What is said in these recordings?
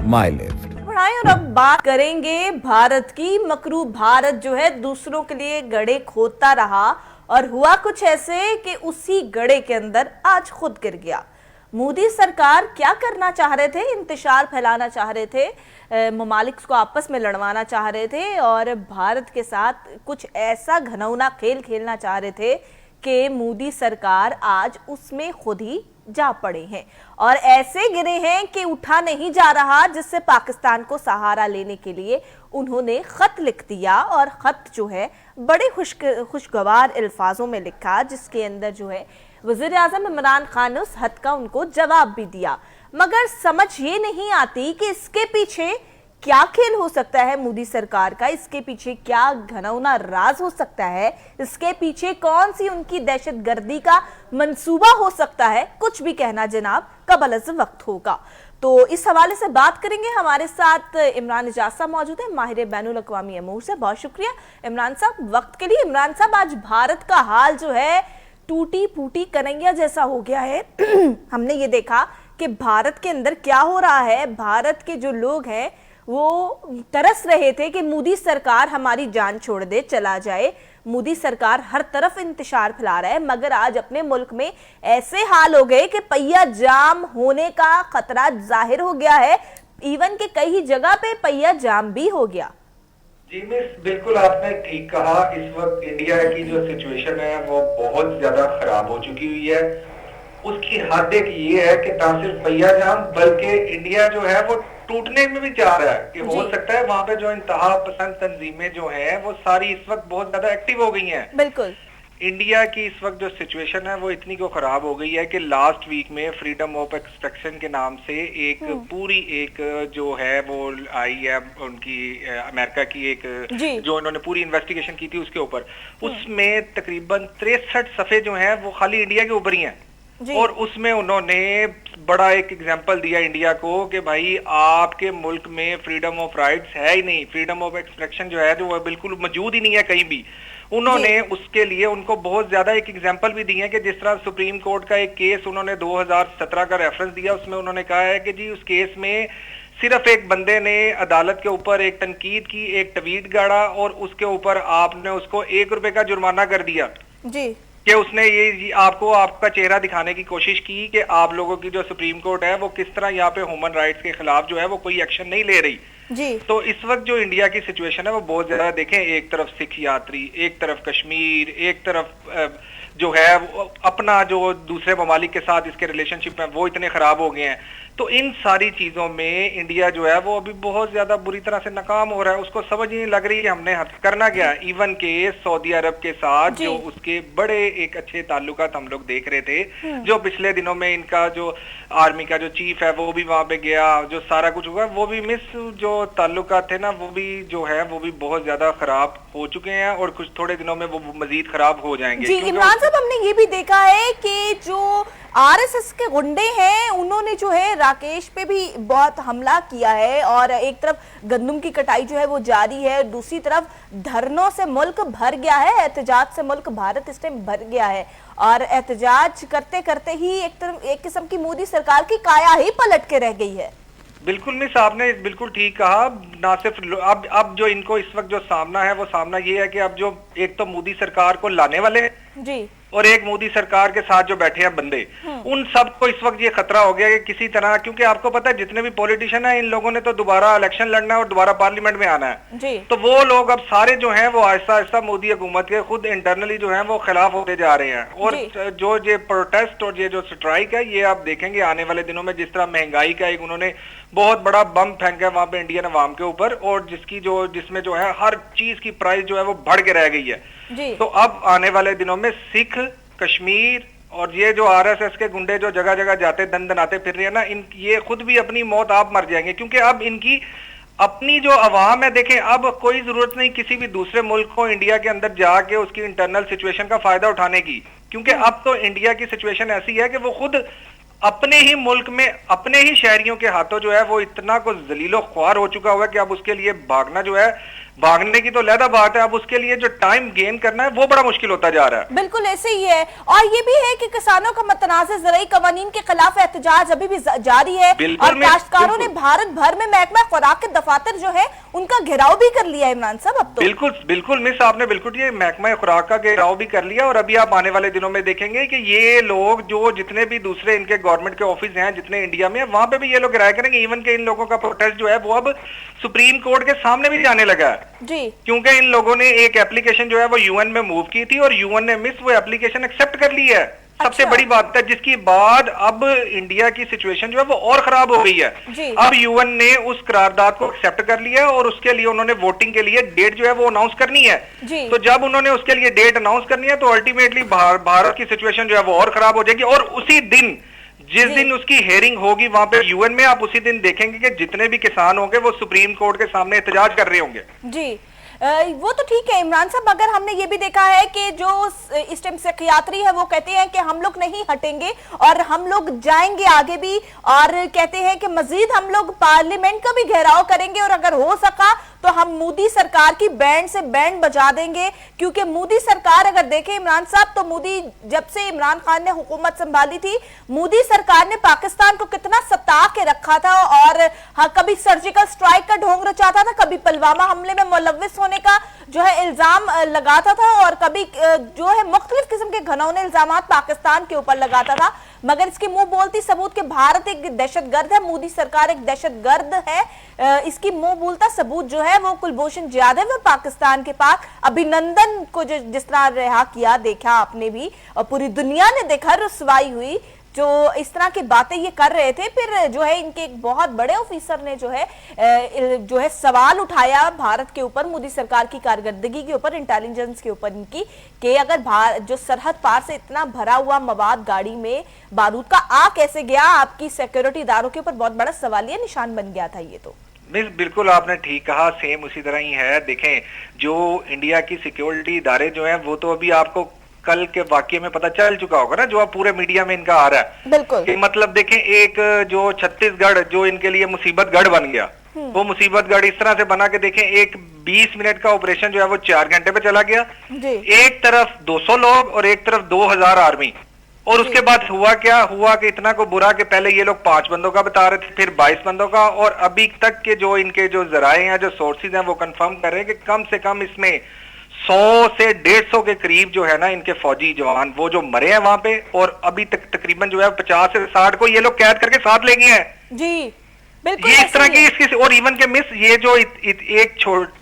माई lift. और अब बात करेंगे भारत की। मकरू भारत जो है दूसरों के लिए गड्ढे खोदता रहा और हुआ कुछ ऐसे कि उसी गड्ढे के अंदर आज खुद गिर गया। मोदी सरकार क्या करना चाह रहे थे? इंतशार फैलाना चाह रहे थे, ममालिक को आपस में लड़वाना चाह रहे थे और भारत के साथ कुछ ऐसा घनौना खेल खेलना चाह रहे थे कि मोदी सरकार आज उसमें खुद ही जा पड़े हैं और ऐसे गिरे हैं कि उठा नहीं जा रहा, जिससे पाकिस्तान को सहारा लेने के लिए उन्होंने खत लिख दिया और खत जो है बड़े खुशगवार अल्फाजों में लिखा, जिसके अंदर जो है वज़ीर-ए-आज़म इमरान खान ने उस खत का उनको जवाब भी दिया। मगर समझ ये नहीं आती कि इसके पीछे क्या खेल हो सकता है मोदी सरकार का, इसके पीछे क्या घनौना राज हो सकता है, इसके पीछे कौन सी उनकी दहशतगर्दी का मंसूबा हो सकता है, कुछ भी कहना जनाब कबल-अज़ वक्त होगा। तो इस हवाले से बात करेंगे। हमारे साथ इमरान इजाज साहब मौजूद है, माहिर बैनुल अक़वामी अमूर से। बहुत शुक्रिया इमरान साहब वक्त के लिए। इमरान साहब, आज भारत का हाल जो है टूटी फूटी कन्हैया जैसा हो गया है। हमने ये देखा कि भारत के अंदर क्या हो रहा है। भारत के जो लोग हैं वो तरस रहे थे कि मोदी सरकार हमारी जान छोड़ दे, चला जाए। मोदी सरकार हर तरफ इंतशार फैला रहा है, मगर आज अपने मुल्क में ऐसे हाल हो गए कि पहिया जाम होने का खतरा जाहिर हो गया है। इवन के कई जगह पे पहिया जाम भी हो गया। जी मिस, बिल्कुल आपने ठीक कहा। इस वक्त इंडिया की जो सिचुएशन है वो बहुत ज्यादा खराब हो चुकी हुई है। उसकी हद एक ये है कि ना सिर्फ पहिया जाम बल्कि इंडिया जो है वो टूटने में भी जा रहा है कि हो सकता है वहां पे जो इंतहा पसंद तंजीमें जो हैं वो सारी इस वक्त बहुत ज्यादा एक्टिव हो गई हैं। बिल्कुल। इंडिया की इस वक्त जो सिचुएशन है वो इतनी को खराब हो गई है कि लास्ट वीक में फ्रीडम ऑफ एक्सप्रेशन के नाम से एक पूरी एक जो है वो आई है उनकी अमेरिका की एक जो उन्होंने पूरी इन्वेस्टिगेशन की थी उसके ऊपर। उसमें तकरीबन 63 सफ़े जो हैं वो खाली इंडिया के ऊपर ही हैं और उसमें उन्होंने बड़ा एक एग्जांपल दिया इंडिया को कि भाई आपके मुल्क में फ्रीडम ऑफ राइट्स है ही नहीं, फ्रीडम ऑफ एक्सप्रेशन जो है जो वो बिल्कुल मौजूद ही नहीं है कहीं भी। उन्होंने उसके लिए उनको बहुत ज्यादा एक एग्जांपल भी दिए कि जिस तरह सुप्रीम कोर्ट का एक केस उन्होंने 2017 का रेफरेंस दिया, उसमें उन्होंने कहा है कि जी उस केस में सिर्फ एक बंदे ने अदालत के ऊपर एक तनकीद की, एक ट्वीट गाड़ा और उसके ऊपर आपने उसको ₹1 का जुर्माना कर दिया जी कि उसने ये आपको आपका चेहरा दिखाने की कोशिश की कि आप लोगों की जो सुप्रीम कोर्ट है वो किस तरह यहाँ पे ह्यूमन राइट्स के खिलाफ जो है वो कोई एक्शन नहीं ले रही जी। तो इस वक्त जो इंडिया की सिचुएशन है वो बहुत ज्यादा देखें, एक तरफ सिख यात्री, एक तरफ कश्मीर, एक तरफ जो है अपना जो दूसरे ममालिक के साथ इसके रिलेशनशिप है वो इतने खराब हो गए हैं। तो इन सारी चीजों में इंडिया जो है वो अभी बहुत ज्यादा बुरी तरह से नाकाम हो रहा है। उसको समझ नहीं लग रही है हमने करना क्या है। इवन के सऊदी अरब के साथ जो उसके बड़े एक अच्छे ताल्लुकात हम लोग देख रहे थे, जो पिछले दिनों में इनका जो आर्मी का जो चीफ है वो भी वहां पे गया, जो सारा कुछ हुआ वो भी मिस जो ताल्लुकात थे ना वो भी जो है वो भी बहुत ज्यादा खराब हो चुके हैं और कुछ थोड़े दिनों में वो मजीद खराब हो जाएंगे। जी इमरान साहब, हमने ये भी देखा है कि जो आरएसएस के गुंडे हैं उन्होंने जो है राकेश पे भी बहुत हमला किया है और एक तरफ गंदम की कटाई जो है वो जारी है, दूसरी तरफ धरनों से मुल्क भर गया है, एहतजाज से मुल्क भारत इस टाइम भर गया है और एहतजाज करते करते ही एक किस्म की मोदी सरकार की काया ही पलट के रह गई है। बिल्कुल मिस, आपने बिल्कुल ठीक कहा। ना सिर्फ अब जो इनको इस वक्त जो सामना है वो सामना ये है कि अब जो एक तो मोदी सरकार को लाने वाले जी और एक मोदी सरकार के साथ जो बैठे हैं बंदे, उन सबको इस वक्त ये खतरा हो गया कि किसी तरह, क्योंकि आपको पता है जितने भी पॉलिटिशियन हैं इन लोगों ने तो दोबारा इलेक्शन लड़ना है और दोबारा पार्लियामेंट में आना है जी। तो वो लोग अब सारे जो हैं वो आहिस्ता आहिस्ता मोदी हुकूमत के खुद इंटरनली जो है वो खिलाफ होते जा रहे हैं। और जो ये प्रोटेस्ट और ये जो स्ट्राइक है ये आप देखेंगे आने वाले दिनों में, जिस तरह महंगाई का एक उन्होंने बहुत बड़ा बम फेंका है वहां पे इंडियन अवाम के ऊपर और जिसमें जो है हर चीज की प्राइस जो है वो बढ़ के रह गई है जी। तो अब आने वाले दिनों में सिख, कश्मीर और ये जो आरएसएस के गुंडे जो जगह जगह जाते दन दनाते फिर रहे हैं ना, ये खुद भी अपनी मौत आप मर जाएंगे, क्योंकि अब इनकी अपनी जो अवाम है, देखें अब कोई जरूरत नहीं किसी भी दूसरे मुल्क को इंडिया के अंदर जाके उसकी इंटरनल सिचुएशन का फायदा उठाने की, क्योंकि अब तो इंडिया की सिचुएशन ऐसी है कि वो खुद अपने ही मुल्क में अपने ही शहरियों के हाथों जो है वो इतना को जलीलो ख्वार हो चुका हुआ है कि अब उसके लिए भागना जो है भागने की तो लहदा बात है, अब उसके लिए जो टाइम गेन करना है वो बड़ा मुश्किल होता जा रहा है। बिल्कुल ऐसे ही है। और ये भी है कि किसानों का मुतनाज़ ज़राई कवानीन के खिलाफ एहतजाज अभी भी जारी है और काश्तकारों ने भारत भर में महकमा खुराक के दफातर जो है उनका घेराव भी कर लिया है इमरान साहब। अब तो बिल्कुल बिल्कुल मिस, आपने बिल्कुल ये महकमा खुराक का घेराव भी कर लिया और अभी आप आने वाले दिनों में देखेंगे कि ये लोग जो जितने भी दूसरे इनके गवर्नमेंट के ऑफिस हैं जितने इंडिया में, वहां पे भी ये लोग गिराया करेंगे। इवन के इन लोगों का प्रोटेस्ट जो है वो अब सुप्रीम कोर्ट के सामने भी जाने लगा है जी, क्योंकि इन लोगों ने एक एप्लीकेशन जो है वो यूएन में मूव की थी और यूएन ने मिस वो एप्लीकेशन एक्सेप्ट कर ली है। सबसे बड़ी बात है जिसकी बाद अब इंडिया की सिचुएशन जो है वो और खराब हो गई है। अब यूएन ने उस करारदाद को एक्सेप्ट कर लिया है और उसके लिए उन्होंने वोटिंग के लिए डेट जो है वो अनाउंस करनी है। तो जब उन्होंने उसके लिए डेट अनाउंस करनी है तो अल्टीमेटली भारत की सिचुएशन जो है वो और खराब हो जाएगी। और उसी दिन जिस दिन उसकी हेयरिंग होगी वहां पे यूएन में, आप उसी दिन देखेंगे कि जितने भी किसान होंगे वो सुप्रीम कोर्ट के सामने एहतजाज कर रहे होंगे। जी वो तो ठीक है इमरान साहब, मगर हमने ये भी देखा है कि जो इस टाइम सेक्रेटरी है वो कहते हैं कि हम लोग नहीं हटेंगे और हम लोग जाएंगे आगे भी, और कहते हैं कि मजीद हम लोग पार्लियामेंट का भी घेराव करेंगे और अगर हो सका तो हम मोदी सरकार की बैंड से बैंड बजा देंगे। क्योंकि मोदी सरकार अगर देखें इमरान साहब तो मोदी जब से इमरान खान ने हुकूमत संभाली थी, मोदी सरकार ने पाकिस्तान को कितना सता के रखा था और हाँ, कभी सर्जिकल स्ट्राइक का ढोंग रचाता था, कभी पुलवामा हमले में मुलव्विस होने का जो है इल्जाम लगाता था और कभी जो है मुख्तलिफ किस्म के घनौने इल्जाम पाकिस्तान के ऊपर लगाता था। मगर इसकी मुंह बोलती सबूत के भारत एक दहशतगर्द है, मोदी सरकार एक दहशतगर्द है, इसकी मुंह बोलता सबूत जो है वो कुलभूषण जाधव है पाकिस्तान के पास। अभिनंदन को जो जिस तरह रिहा किया देखा आपने भी और पूरी दुनिया ने देखा, रुसवाई हुई जो इस तरह की बातें ये कर रहे थे। फिर जो है इनके एक बहुत बड़े ऑफिसर ने जो है सवाल उठाया भारत के ऊपर, मोदी सरकार की कारकर्दगी के ऊपर, इंटेलिजेंस के ऊपर इनकी, कि अगर जो सरहद पार से इतना भरा हुआ मवाद गाड़ी में बारूद का आ कैसे गया, आपकी सिक्योरिटी इदारों के ऊपर बहुत बड़ा सवालिया निशान बन गया था ये तो। बिल्कुल आपने ठीक कहा, सेम उसी तरह ही है। देखें जो इंडिया की सिक्योरिटी इदारे जो हैं वो तो अभी आपको कल के वाक्य में पता चल चुका होगा ना, जो अब पूरे मीडिया में इनका आ रहा है। बिल्कुल मतलब देखें एक जो छत्तीसगढ़ जो इनके लिए मुसीबत गढ़ बन गया, वो मुसीबत गढ़ इस तरह से बना के देखें एक 20 मिनट का ऑपरेशन जो है वो 4 घंटे पे चला गया। एक तरफ 200 लोग और एक तरफ 2000 आर्मी। और उसके बाद हुआ क्या हुआ कि इतना को बुरा कि पहले ये लोग 5 बंदों का बता रहे थे, फिर 22 बंदों का, और अभी तक के जो इनके जो जराए हैं, जो सोर्सेज हैं, वो कंफर्म कर रहे हैं कि कम से कम इसमें 100 से 150 के करीब जो है ना इनके फौजी जवान वो जो मरे हैं वहां पे, और अभी तक तकरीबन जो है 50 से 60 को ये लोग कैद करके साथ ले गए हैं। जी बिल्कुल, ये इस तरह की इसकी, और इवन के मिस ये जो एक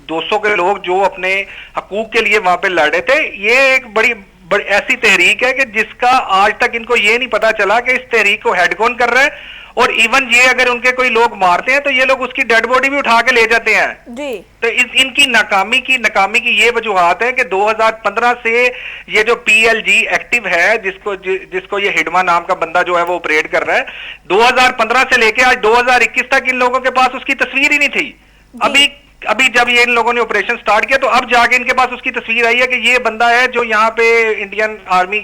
200 के लोग जो अपने हकूक के लिए वहां पे लड़ रहे थे, ये एक बड़ी ऐसी तहरीक है कि जिसका आज तक इनको ये नहीं पता चला कि इस तहरीक को हेड कौन कर रहा है। और इवन ये अगर उनके कोई लोग मारते हैं तो ये लोग उसकी डेड बॉडी भी उठा के ले जाते हैं जी। तो इनकी नाकामी की ये वजूहात है कि 2015 से ये जो PLG एक्टिव है, जिसको ये हिडमा नाम का बंदा जो है वो ऑपरेट कर रहा है, 2015 से लेके आज 2021 तक इन लोगों के पास उसकी तस्वीर ही नहीं थी। अभी जब ये इन लोगों ने ऑपरेशन स्टार्ट किया तो अब जाके इनके पास उसकी तस्वीर आई है कि ये बंदा है जो यहाँ पे इंडियन आर्मी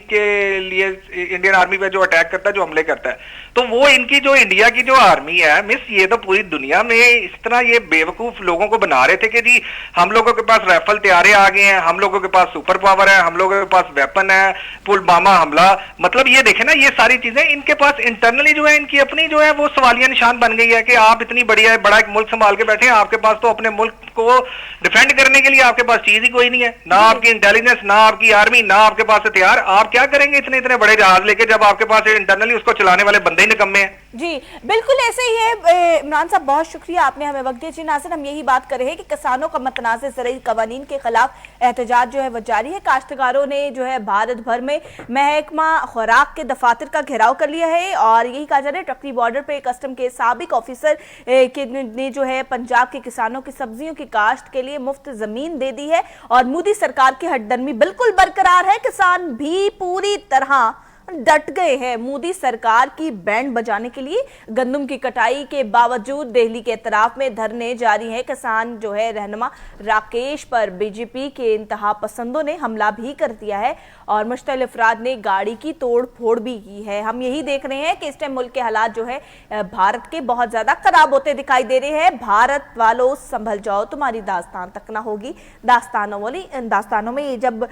पे जो अटैक करता है, जो हमले करता है। तो वो इनकी जो इंडिया की जो आर्मी है मिस, ये तो पूरी दुनिया में इस तरह ये बेवकूफ लोगों को बना रहे थे कि जी हम लोगों के पास राइफल तैयारे आ गए हैं, हम लोगों के पास सुपर पावर है, हम लोगों के पास वेपन है, पुलवामा हमला, मतलब ये देखे ना, ये सारी चीजें इनके पास इंटरनली जो है इनकी अपनी जो है वो सवालिया निशान बन गई है कि आप इतनी बड़ा एक मुल्क संभाल के बैठे हैं, आपके पास तो अपने मुल्क को डिफेंड करने के लिए आपके पास चीज ही कोई नहीं है, ना आपकी इंटेलिजेंस, ना आपकी आर्मी, ना आपके पास हथियार। आप क्या करेंगे इतने बड़े जहाज लेके जब आपके पास इंटरनली उसको चलाने वाले बंदे ही निकम्मे हैं। जी बिल्कुल ऐसे ही है इमरान साहब, बहुत शुक्रिया आपने हमें वक्त दिया। जी नाज़रीन, हम यही बात कर रहे हैं कि किसानों का मुतनाज़ ज़राई कवानीन के खिलाफ एहतजाज जो है वो जारी है। काश्तकारों ने जो है भारत भर में महकमा खुराक के दफातर का घेराव कर लिया है और यही कहा जा रहा है टक्री बॉर्डर पे कस्टम के साबिक ऑफिसर ने जो है पंजाब के किसानों की सब्जियों की काश्त के लिए मुफ्त जमीन दे दी है और मोदी सरकार की हटदर्मी बिल्कुल बरकरार है। किसान भी पूरी तरह डट गए हैं मोदी सरकार की बैंड बजाने के लिए। गंदम की कटाई के बावजूद दिल्ली के एतराफ में धरने जारी हैं। किसान जो है रहनुमा राकेश पर बीजेपी के इंतहा पसंदों ने हमला भी कर दिया है और मुश्तल अफराद ने गाड़ी की तोड़ फोड़ भी की है। हम यही देख रहे हैं कि इस टाइम मुल्क के हालात जो है भारत के बहुत ज्यादा खराब होते दिखाई दे रहे हैं। भारत वालों संभल जाओ, तुम्हारी दास्तान तक ना होगी। दास्तानों में ये जब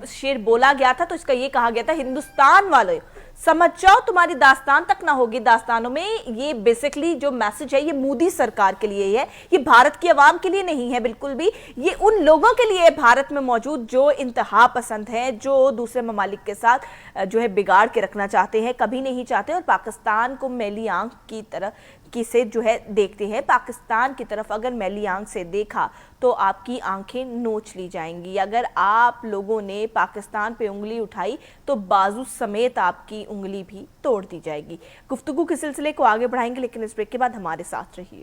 शेर बोला गया था तो इसका ये कहा गया था, हिंदुस्तान वालों समझ जाओ तुम्हारी दास्तान तक ना होगी। दास्तानों में ये बेसिकली जो मैसेज है ये मोदी सरकार के लिए है, ये भारत की आवाम के लिए नहीं है बिल्कुल भी। ये उन लोगों के लिए भारत में मौजूद जो इंतहा पसंद हैं, जो दूसरे ममालिक के साथ जो है बिगाड़ के रखना चाहते हैं, कभी नहीं चाहते और पाकिस्तान को मैली आंख की तरह से जो है देखते हैं। पाकिस्तान की तरफ अगर मैली आंख से देखा तो आपकी आंखें नोच ली जाएंगी। अगर आप लोगों ने पाकिस्तान पे उंगली उठाई तो बाजू समेत आपकी उंगली भी तोड़ दी जाएगी। गुफ्तगू के सिलसिले को आगे बढ़ाएंगे, लेकिन इस ब्रेक के बाद हमारे साथ रहिए।